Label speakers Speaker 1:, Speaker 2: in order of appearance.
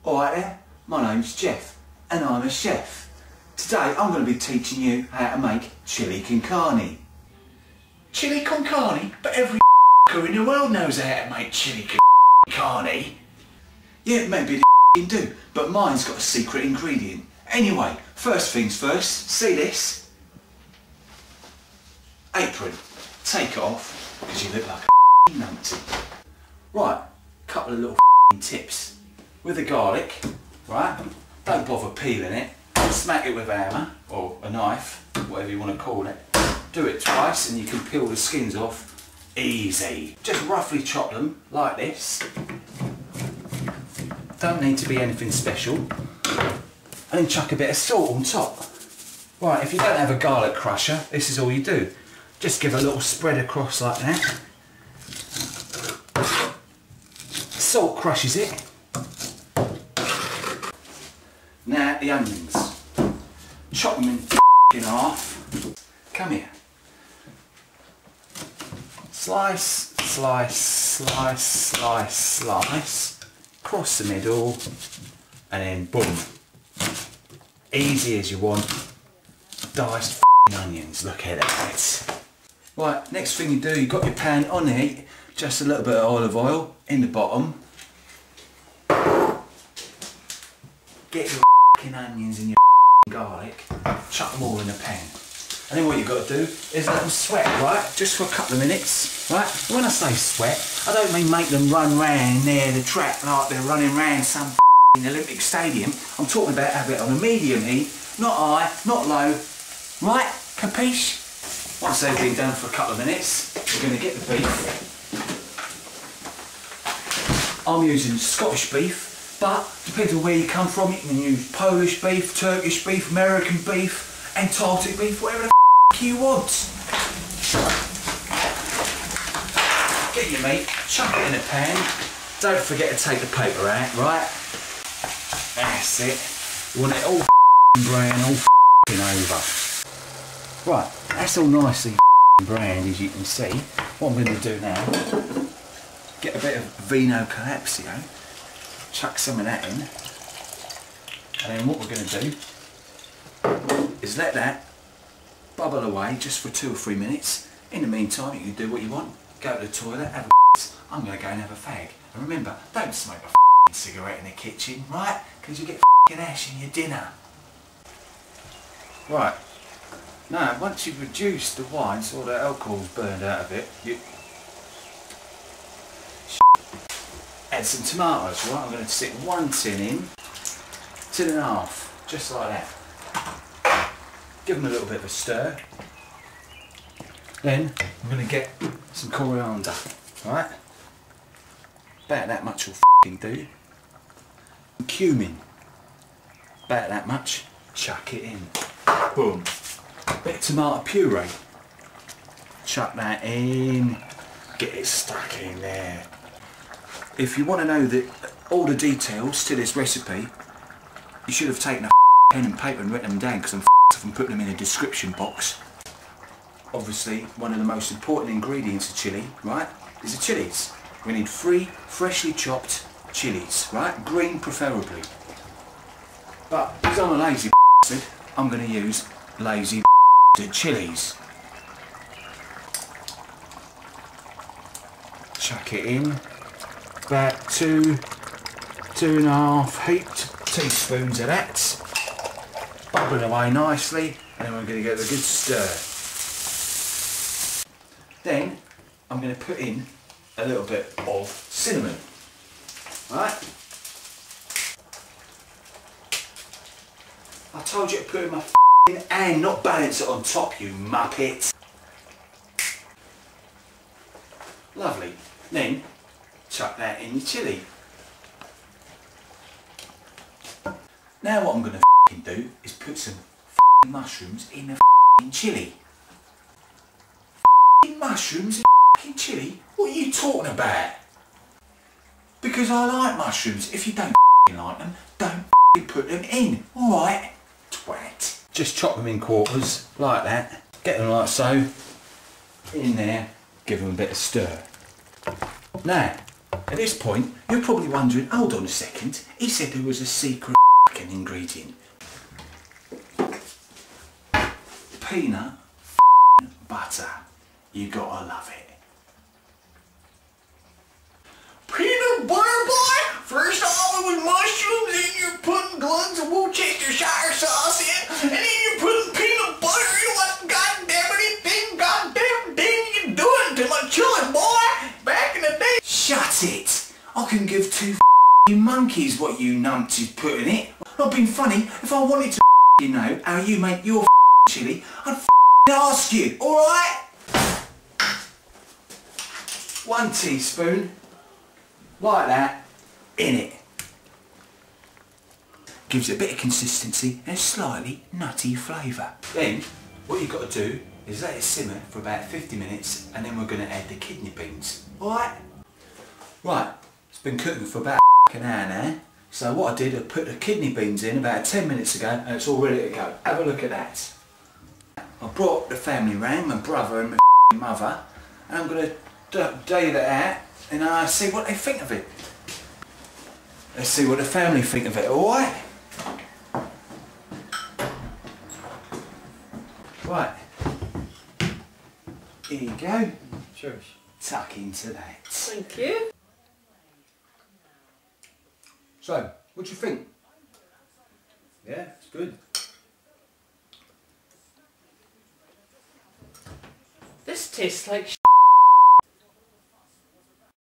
Speaker 1: Alright there, my name's Jeff and I'm a chef. Today I'm going to be teaching you how to make chili con carne.
Speaker 2: Chili con carne? But every in the world knows how to make chili con carne.
Speaker 1: Yeah, maybe they do, but mine's got a secret ingredient. Anyway, first things first, see this? Apron. Take it off, because you look like a numpty. Right, couple of little tips. With the garlic, right, don't bother peeling it. Smack it with a hammer, or a knife, whatever you want to call it. Do it twice and you can peel the skins off easy. Just roughly chop them, like this. Don't need to be anything special. And then chuck a bit of salt on top. Right, if you don't have a garlic crusher, this is all you do. Just give a little spread across like that. Salt crushes it. Now the onions. Chop them in half. Come here. Slice, slice, slice, slice, slice. Cross the middle. And then boom. Easy as you want. Diced onions. Look at that. Right, next thing you do, you've got your pan on heat. Just a little bit of olive oil in the bottom. Get your onions and your garlic, chuck them all in the pan. And then what you've got to do is let them sweat, right? Just for a couple of minutes, right? When I say sweat, I don't mean make them run round near the track like they're running round some Olympic stadium. I'm talking about have it on a medium heat, not high, not low, right? Capiche? Once they've been done for a couple of minutes, we're going to get the beef. I'm using Scottish beef. But, depends on where you come from, you can use Polish beef, Turkish beef, American beef, Antarctic beef, whatever the f you want. Get your meat, chuck it in a pan. Don't forget to take the paper out, right? That's it. You want it all brown, all over. Right, that's all nicely browned as you can see. What I'm going to do now, get a bit of Vino Calabsio. Chuck some of that in, and then what we're going to do is let that bubble away just for 2 or 3 minutes. In the meantime, you can do what you want. Go to the toilet, have a I'm going to go and have a fag. And remember, don't smoke a cigarette in the kitchen, right? Because you get ash in your dinner. Right. Now, once you've reduced the wine so all the alcohol's burned out of it, you add some tomatoes, right? I'm going to stick 1 tin in, 1.5, just like that. Give them a little bit of a stir. Then I'm going to get some coriander, right? About that much will do. And cumin, about that much. Chuck it in. Boom. Bit of tomato puree. Chuck that in. Get it stuck in there. If you want to know all the details to this recipe, you should have taken a pen and paper and written them down, because I'm off and put them in a description box. Obviously, one of the most important ingredients of chilli, right, is the chilies. We need 3 freshly chopped chilies, right, green preferably. But because I'm a lazy bastard, I'm going to use lazy chilies. Chuck it in. About 2.5 heaped teaspoons of that, bubbling away nicely, and then we're going to get a good stir. Then I'm going to put in a little bit of cinnamon, right? I told you to put in my hand, not balance it on top, you muppet. Lovely. Then chuck that in your chilli. Now what I'm going to do is put some mushrooms in the chilli. Mushrooms in chilli? What are you talking about? Because I like mushrooms. If you don't like them, don't put them in. Alright? Twat. Just chop them in quarters, like that. Get them like so. In there. Give them a bit of stir. Now, At this point, you're probably wondering, hold on a second, he said there was a secret ingredient. Peanut butter. You gotta love it.
Speaker 2: Peanut butter, boy? First off, it was mushrooms, then you're putting glugs of Worcestershire sauce in, and then you're putting peanut butter in. What goddamn anything, goddamn thing you doing to my chili, boy? Back in the day.
Speaker 1: Shut it! I couldn't give two monkeys what you numpties put in it. Not being funny, if I wanted to know how you make your chili, I'd ask you, alright? 1 teaspoon, like that, in it. Gives it a bit of consistency and a slightly nutty flavour. Then, what you've got to do is let it simmer for about 50 minutes and then we're going to add the kidney beans. Alright? Right, it's been cooking for about an hour now. So what I did, I put the kidney beans in about 10 minutes ago and it's all ready to go. Have a look at that. I brought the family round, my brother and my mother, and I'm going to day that out and see what they think of it. Let's see what the family think of it, alright? Right. Here you go.
Speaker 3: Cheers.
Speaker 1: Tuck into that.
Speaker 4: Thank you.
Speaker 1: So, what do you think?
Speaker 3: Yeah, it's good.
Speaker 4: This tastes like